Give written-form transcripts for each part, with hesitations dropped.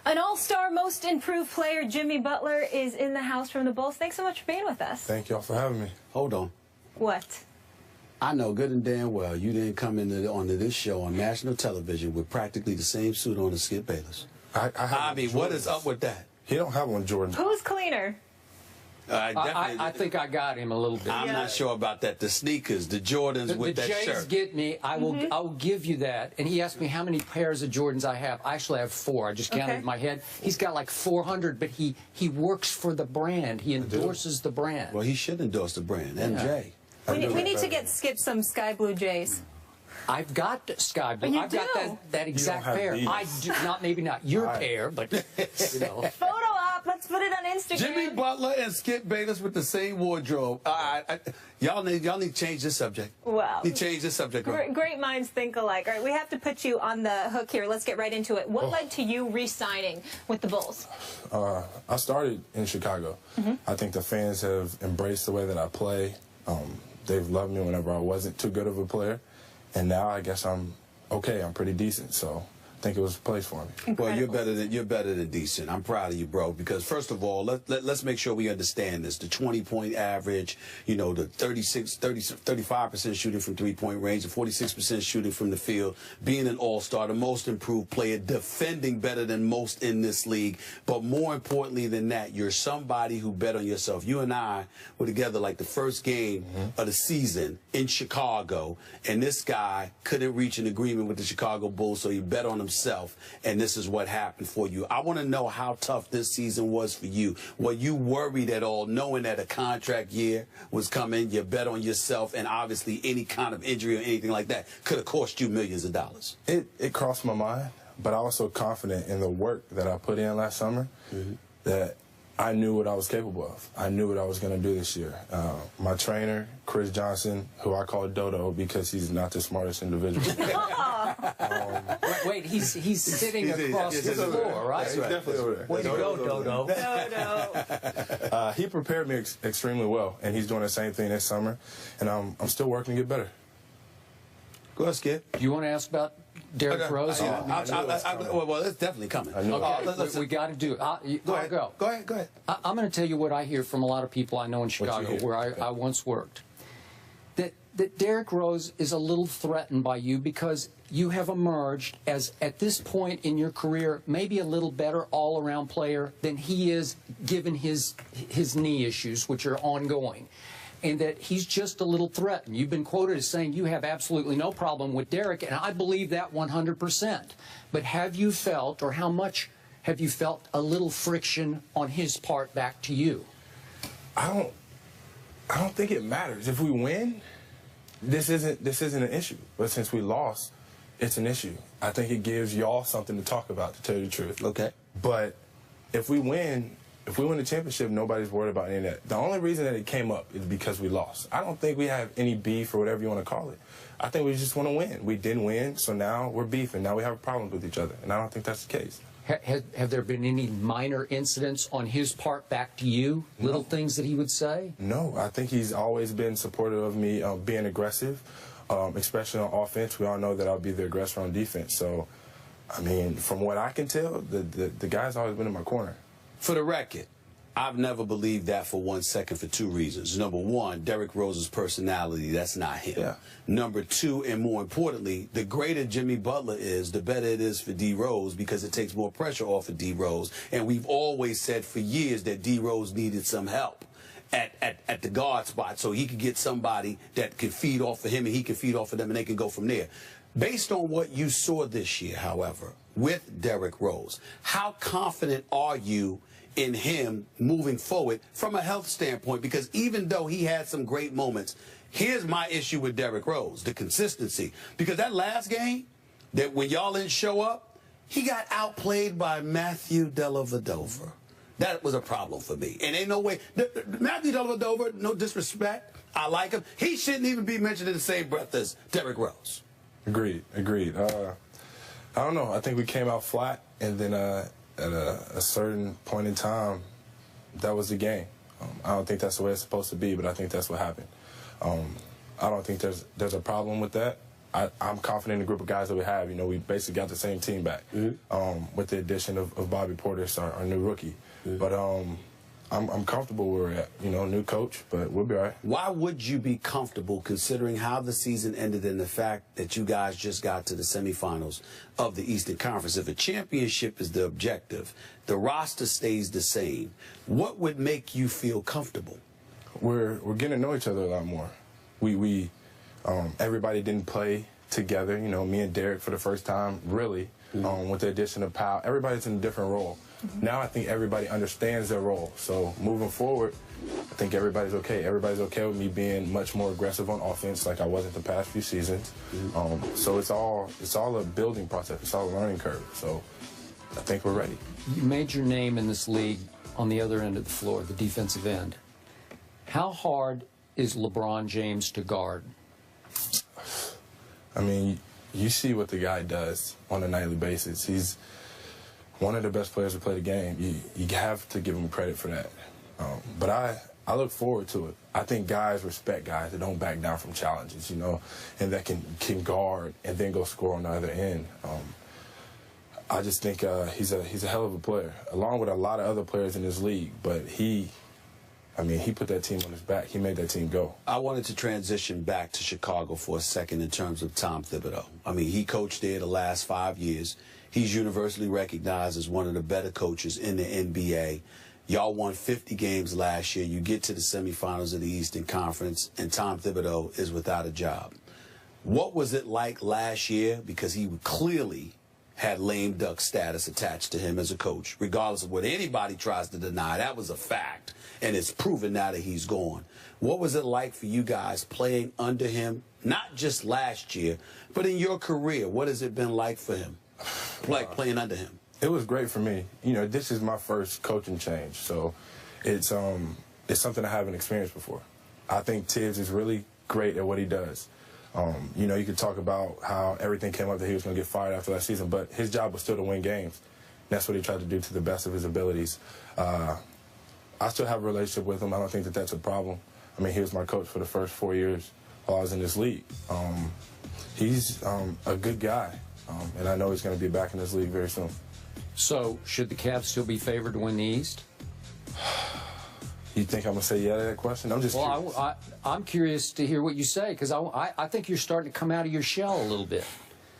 An all-star most improved player, Jimmy Butler, is in the house from the Bulls. Thanks so much for being with us. Thank y'all for having me. Hold on. What? I know good and damn well you didn't come onto this show on national television with practically the same suit on as Skip Bayless. I mean, what is up with that? He don't have one, Jordan. Who's cleaner? I think I got him a little bit. I'm not sure about that. The sneakers, the Jordans with that Jays shirt. Get me. I will give you that. And he asked me how many pairs of Jordans I have. I actually have 4. I just counted in my head. He's got like 400, but he works for the brand. He endorses the brand. Well, he should endorse the brand. MJ. We need to get Skip some sky blue Jays. I've got sky blue. I've got that exact pair. These. I do not, maybe not your pair, but you know. Photo op. Let's put it on Instagram. Jimmy Butler and Skip Bayless with the same wardrobe. Y'all need to change this subject. Wow. Need to change this subject. Great minds think alike. All right, we have to put you on the hook here. Let's get right into it. What led to you re-signing with the Bulls? I started in Chicago. I think the fans have embraced the way that I play. They've loved me whenever I wasn't too good of a player. And now I guess I'm okay. I'm pretty decent. So I think it was a place for me. Incredible. Well, you're better than decent. I'm proud of you, bro. Because first of all, let's make sure we understand this. The 20-point average, you know, the 35% shooting from three-point range, the 46% shooting from the field, being an all-star, the most improved player, defending better than most in this league. But more importantly than that, you're somebody who bet on yourself. You and I were together like the first game of the season in Chicago, and this guy couldn't reach an agreement with the Chicago Bulls, so he bet on himself, and this is what happened for you. I want to know how tough this season was for you. Were you worried at all, knowing that a contract year was coming, you bet on yourself, and obviously any kind of injury or anything like that could have cost you millions of dollars? It crossed my mind, but I was so confident in the work that I put in last summer that I knew what I was capable of. I knew what I was going to do this year. My trainer, Chris Johnson, who I call Dodo because he's not the smartest individual. Wait, he's sitting across the floor, right? He's definitely over there. Way to go, Dodo. Dodo. He prepared me extremely well, and he's doing the same thing this summer, and I'm still working to get better. Go ahead, Skip. Do you want to ask about Derrick Rose? Well, it's definitely coming. Okay, we got to do it. Go ahead. Go ahead. I'm going to tell you what I hear from a lot of people I know in Chicago, where I once worked. That Derrick Rose is a little threatened by you because you have emerged as, at this point in your career, maybe a little better all-around player than he is, given his knee issues, which are ongoing. And that he's just a little threatened. You've been quoted as saying you have absolutely no problem with Derrick, and I believe that 100%. But have you felt, or how much have you felt, a little friction on his part back to you? I don't think it matters. If we win, this isn't an issue. But since we lost, it's an issue. I think it gives y'all something to talk about, to tell you the truth. Okay. But if we win the championship, nobody's worried about any of that. The only reason that it came up is because we lost. I don't think we have any beef or whatever you want to call it. I think we just want to win. We didn't win, so now we're beefing. Now we have problems with each other, and I don't think that's the case. Have there been any minor incidents on his part back to you? Little things that he would say? No, I think he's always been supportive of me being aggressive, especially on offense. We all know that I'll be the aggressor on defense. So, I mean, from what I can tell, the guy's always been in my corner. For the record, I've never believed that for 1 second for 2 reasons. Number one, Derrick Rose's personality, that's not him. Yeah. Number two, and more importantly, the greater Jimmy Butler is, the better it is for D. Rose because it takes more pressure off of D. Rose. And we've always said for years that D. Rose needed some help at the guard spot so he could get somebody that could feed off of him and he could feed off of them and they can go from there. Based on what you saw this year, however, with Derrick Rose, how confident are you in him moving forward from a health standpoint? Because even though he had some great moments, here's my issue with Derrick Rose, the consistency. Because that last game, that when y'all didn't show up, he got outplayed by Matthew Dellavedova. That was a problem for me. And ain't no way. Matthew Dellavedova, no disrespect, I like him. He shouldn't even be mentioned in the same breath as Derrick Rose. Agreed. I don't know. I think we came out flat, and then at a certain point in time, that was the game. I don't think that's the way it's supposed to be, but I think that's what happened. I don't think there's a problem with that. I'm confident in the group of guys that we have. You know, we basically got the same team back with the addition of Bobby Portis, our new rookie. But I'm comfortable where we're at. You know, new coach, but we'll be all right. Why would you be comfortable considering how the season ended and the fact that you guys just got to the semifinals of the Eastern Conference? If a championship is the objective, the roster stays the same. What would make you feel comfortable? We're getting to know each other a lot more. Everybody didn't play together. You know, me and Derek for the first time, really, with the addition of Powell. Everybody's in a different role. Now I think everybody understands their role. So moving forward, I think everybody's okay. Everybody's okay with me being much more aggressive on offense like I was in the past few seasons. So it's all a building process. It's all a learning curve. So I think we're ready. You made your name in this league on the other end of the floor, the defensive end. How hard is LeBron James to guard? I mean, you see what the guy does on a nightly basis. He's one of the best players to play the game. You have to give him credit for that. But I look forward to it. I think guys respect guys that don't back down from challenges, you know, and that can guard and then go score on the other end. I just think he's a hell of a player, along with a lot of other players in this league. But he put that team on his back. He made that team go. I wanted to transition back to Chicago for a second in terms of Tom Thibodeau. I mean, he coached there the last 5 years. He's universally recognized as one of the better coaches in the NBA. Y'all won 50 games last year. You get to the semifinals of the Eastern Conference, and Tom Thibodeau is without a job. What was it like last year? Because he clearly had lame duck status attached to him as a coach, regardless of what anybody tries to deny. That was a fact, and it's proven now that he's gone. What was it like for you guys playing under him, not just last year, but in your career? What has it been like for him, like playing under him? It was great for me. You know, this is my first coaching change, so it's something I haven't experienced before. I think Tibbs is really great at what he does. You know, you could talk about how everything came up that he was going to get fired after last season, but his job was still to win games. That's what he tried to do to the best of his abilities. I still have a relationship with him. I don't think that that's a problem. I mean, he was my coach for the first 4 years while I was in this league. He's a good guy, and I know he's going to be back in this league very soon. So, should the Cavs still be favored to win the East? You think I'm going to say yeah to that question? I'm just curious. Well, I'm curious to hear what you say, because I think you're starting to come out of your shell a little bit.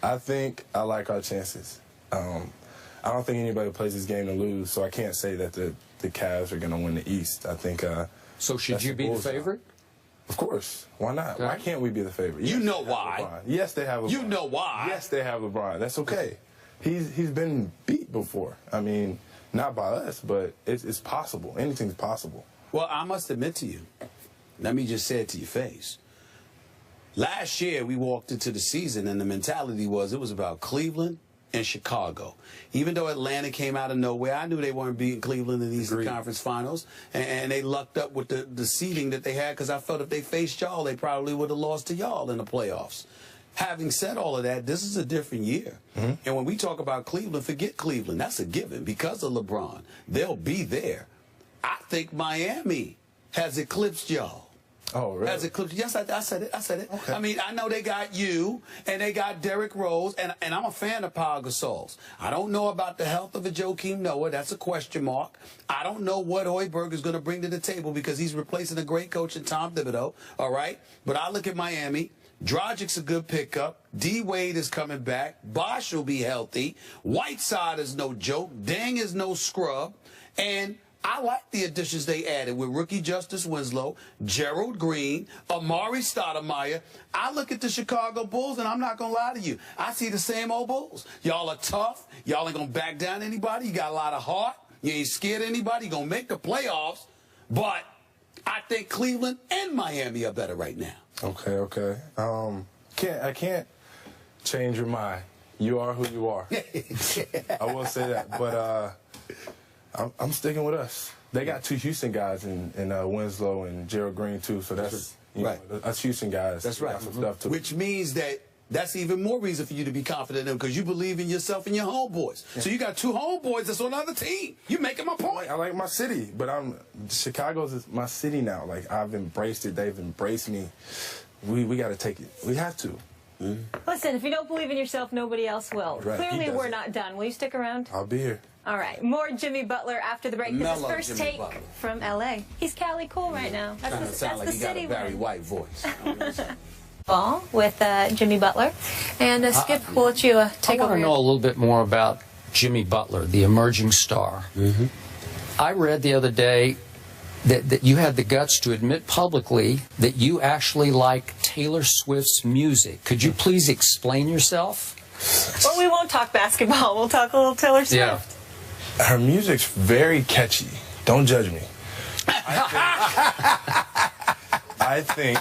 I think I like our chances. I don't think anybody plays this game to lose, so I can't say that the Cavs are going to win the East. I think. So should you be the favorite? Of course. Why not? Okay. Why can't we be the favorite? You Yes, know they have why. LeBron. Yes, they have LeBron. You know why. Yes, they have LeBron. That's okay. He's been beat before. I mean, not by us, but it's possible. Anything's possible. Well, I must admit to you, let me just say it to your face. Last year, we walked into the season, and the mentality was it was about Cleveland and Chicago. Even though Atlanta came out of nowhere, I knew they weren't beating Cleveland in the Eastern Conference Finals, and they lucked up with the seeding that they had, because I felt if they faced y'all, they probably would have lost to y'all in the playoffs. Having said all of that, this is a different year. And when we talk about Cleveland, forget Cleveland. That's a given. Because of LeBron, they'll be there. I think Miami has eclipsed y'all. Oh, really? Has eclipsed. Yes, I said it. I said it. Okay. I mean, I know they got you, and they got Derrick Rose, and I'm a fan of Pau Gasol's. I don't know about the health of a Joakim Noah. That's a question mark. I don't know what Hoiberg is going to bring to the table, because he's replacing a great coach in Tom Thibodeau, all right? But I look at Miami. Dragic's a good pickup. D-Wade is coming back. Bosh will be healthy. Whiteside is no joke. Deng is no scrub. And I like the additions they added with rookie Justice Winslow, Gerald Green, Amari Stoudemire. I look at the Chicago Bulls, and I'm not going to lie to you. I see the same old Bulls. Y'all are tough. Y'all ain't going to back down anybody. You got a lot of heart. You ain't scared of anybody. You're going to make the playoffs. But I think Cleveland and Miami are better right now. Okay. I can't change your mind. You are who you are. I will say that. But I'm sticking with us. They got two Houston guys in Winslow and Gerald Green, too. So that's right. Us Houston guys. That's right. Got some stuff too. Which means that's even more reason for you to be confident in them, because you believe in yourself and your homeboys. Yeah. So you got two homeboys that's on another team. You making my point. I like my city, but Chicago's my city now. Like, I've embraced it. They've embraced me. We got to take it. We have to. Listen, if you don't believe in yourself, nobody else will. Right, Clearly, he we're doesn't. not done. Will you stick around? I'll be here. All right, more Jimmy Butler after the break. This is Mellow First Jimmy Take Butler. from L.A. He's Cali cool right now. That's Kind the, of sound like that's he the got city a we're Barry in. White voice. Ball with Jimmy Butler. And Skip, we'll let you take I over. want to know a little bit more about Jimmy Butler, the emerging star. I read the other day that you had the guts to admit publicly that you actually like Taylor Swift's music. Could you please explain yourself? Well, we won't talk basketball. We'll talk a little Taylor Swift. Yeah. Her music's very catchy. Don't judge me. I think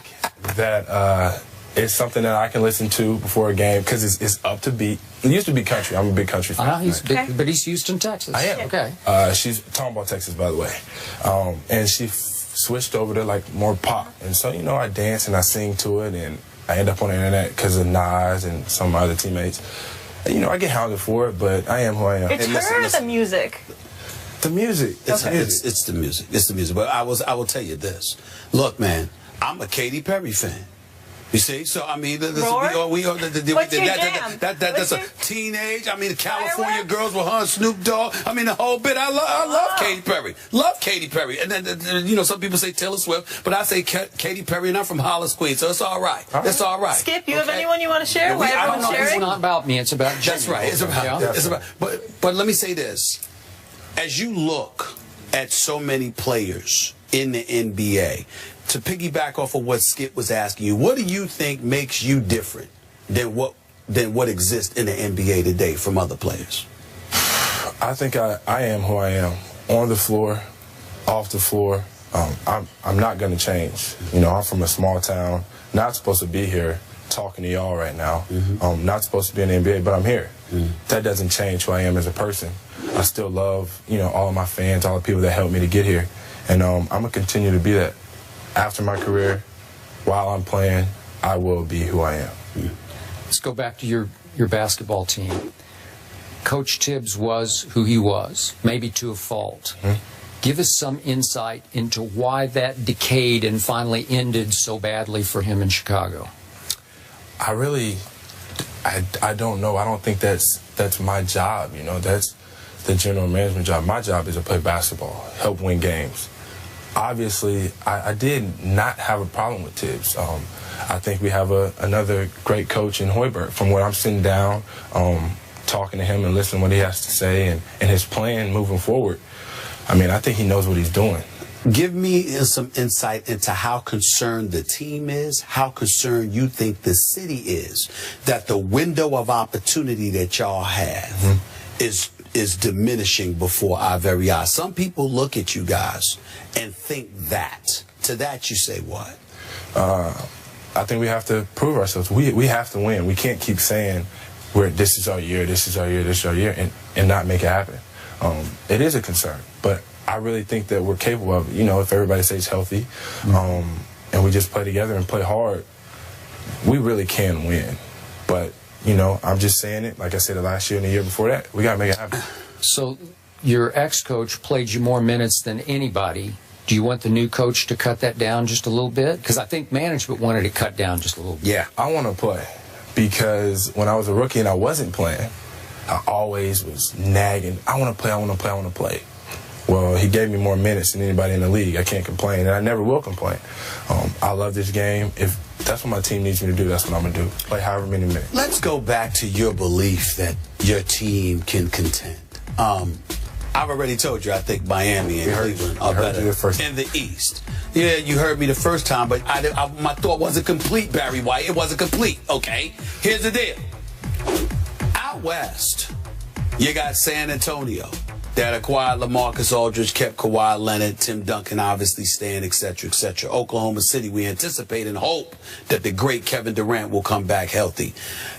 that it's something that I can listen to before a game because it's up to beat. It used to be country. I'm a big country fan. He's big, but he's Houston, Texas. I am. Okay. She's Tomball, Texas, by the way. And she switched over to like more pop. And so, you know, I dance and I sing to it, and I end up on the internet because of Nas and some of my other teammates. And, you know, I get hounded for it, but I am who I am. It's her or the music? The music. It's the music. It's the music. But I will tell you this. Look, man, I'm a Katy Perry fan. You see? So, I mean, What's your jam? That's a teenage. I mean, the California Fireworks? girls with her and Snoop Dogg. I mean, the whole bit. I love Katy Perry. Love Katy Perry. And then, you know, some people say Taylor Swift, but I say Katy Perry, and I'm from Hollis, Queens, so it's all right. It's all right. Skip, you have anyone you want to share? Why I don't everyone's know. It's sharing? not about me. It's about Jimmy. That's right. It's about. Yeah. It's about. But let me say this: as you look at so many players in the NBA, to piggyback off of what Skip was asking you, what do you think makes you different than what exists in the NBA today from other players? I think I am who I am. On the floor, off the floor. I'm not going to change. You know, I'm from a small town, not supposed to be here talking to y'all right now. Not supposed to be in the NBA, but I'm here. That doesn't change who I am as a person. I still love, you know, all of my fans, all the people that helped me to get here. And I'm going to continue to be that. After my career, while I'm playing, I will be who I am. Let's go back to your basketball team. Coach Tibbs was who he was, maybe to a fault. Give us some insight into why that decayed and finally ended so badly for him in Chicago. I don't know. I don't think that's my job. You know, that's the general management job. My job is to play basketball, help win games. Obviously, I did not have a problem with Tibbs. I think we have another great coach in Hoiberg. From where I'm sitting down, talking to him and listening to what he has to say and his plan moving forward, I mean, I think he knows what he's doing. Give me some insight into how concerned the team is, how concerned you think the city is, that the window of opportunity that y'all have is diminishing before our very eyes. Some people look at you guys and think that. To that you say what? I think we have to prove ourselves. We have to win. We can't keep saying this is our year, this is our year, this is our year, and not make it happen. It is a concern, but I really think that we're capable of it. You know, if everybody stays healthy and we just play together and play hard, we really can win. But, you know, I'm just saying it, like I said, the last year and the year before that, we got to make it happen. So your ex-coach played you more minutes than anybody. Do you want the new coach to cut that down just a little bit? Because I think management wanted to cut down just a little bit. Yeah, I want to play because when I was a rookie and I wasn't playing, I always was nagging, I want to play, I want to play, I want to play. Well, he gave me more minutes than anybody in the league. I can't complain, and I never will complain. I love this game. If that's what my team needs me to do, that's what I'm going to do. Play however many minutes. Let's go back to your belief that your team can contend. I've already told you I think Miami and Cleveland are better in the East. Yeah, you heard me the first time, but my thought wasn't complete, Barry White. It wasn't complete, okay? Here's the deal. Out West, you got San Antonio that acquired LaMarcus Aldridge, kept Kawhi Leonard, Tim Duncan obviously staying, etc., etc. Oklahoma City, we anticipate and hope that the great Kevin Durant will come back healthy.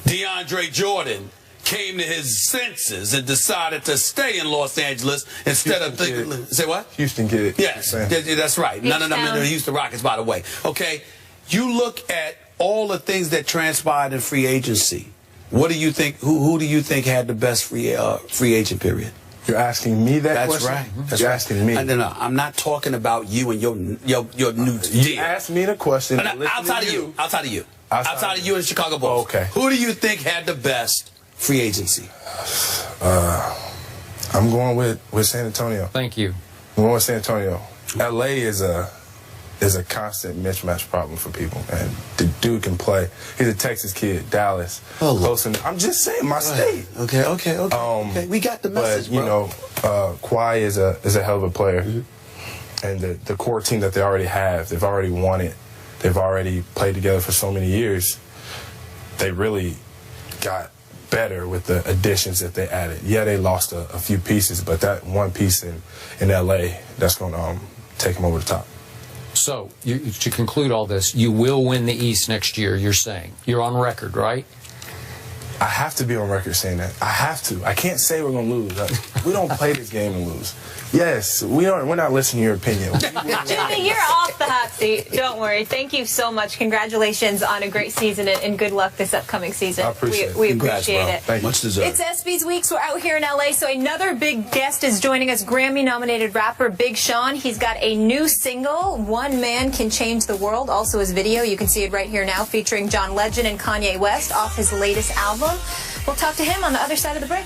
DeAndre Jordan came to his senses and decided to stay in Los Angeles instead of thinking. Say what? Houston get it. Yes, that's right. No, the Houston Rockets, by the way. Okay, you look at all the things that transpired in free agency. What do you think? Who do you think had the best free agent period? You're asking me that That's question? right. That's You're right. asking me. No, I'm not talking about you and your new You deal. asked me the question. Outside of you. Outside of you and the Chicago Bulls. Oh, okay. Who do you think had the best free agency? I'm going with San Antonio. Thank you. I'm going with San Antonio. LA is a constant mismatch problem for people, and the dude can play. He's a Texas kid, Dallas. Oh, close enough. I'm just saying, my state. Okay. We got the message, but, you know, Kawhi is a hell of a player. And the core team that they already have, they've already won it. They've already played together for so many years. They really got better with the additions that they added. Yeah, they lost a few pieces, but that one piece in LA, that's going to take them over the top. So, to conclude all this, you will win the East next year, you're saying. You're on record, right? I have to be on record saying that. I have to. I can't say we're going to lose. We don't play this game and lose. Yes, we're not listening to your opinion. Jimmy, you're off the hot seat. Don't worry. Thank you so much. Congratulations on a great season and good luck this upcoming season. I appreciate it. We Congrats, appreciate bro. it. Thank you. Much deserved. It's ESPY's Weeks. We're out here in LA, so another big guest is joining us, Grammy-nominated rapper Big Sean. He's got a new single, One Man Can Change the World, also his video. You can see it right here now, featuring John Legend and Kanye West off his latest album. We'll talk to him on the other side of the break.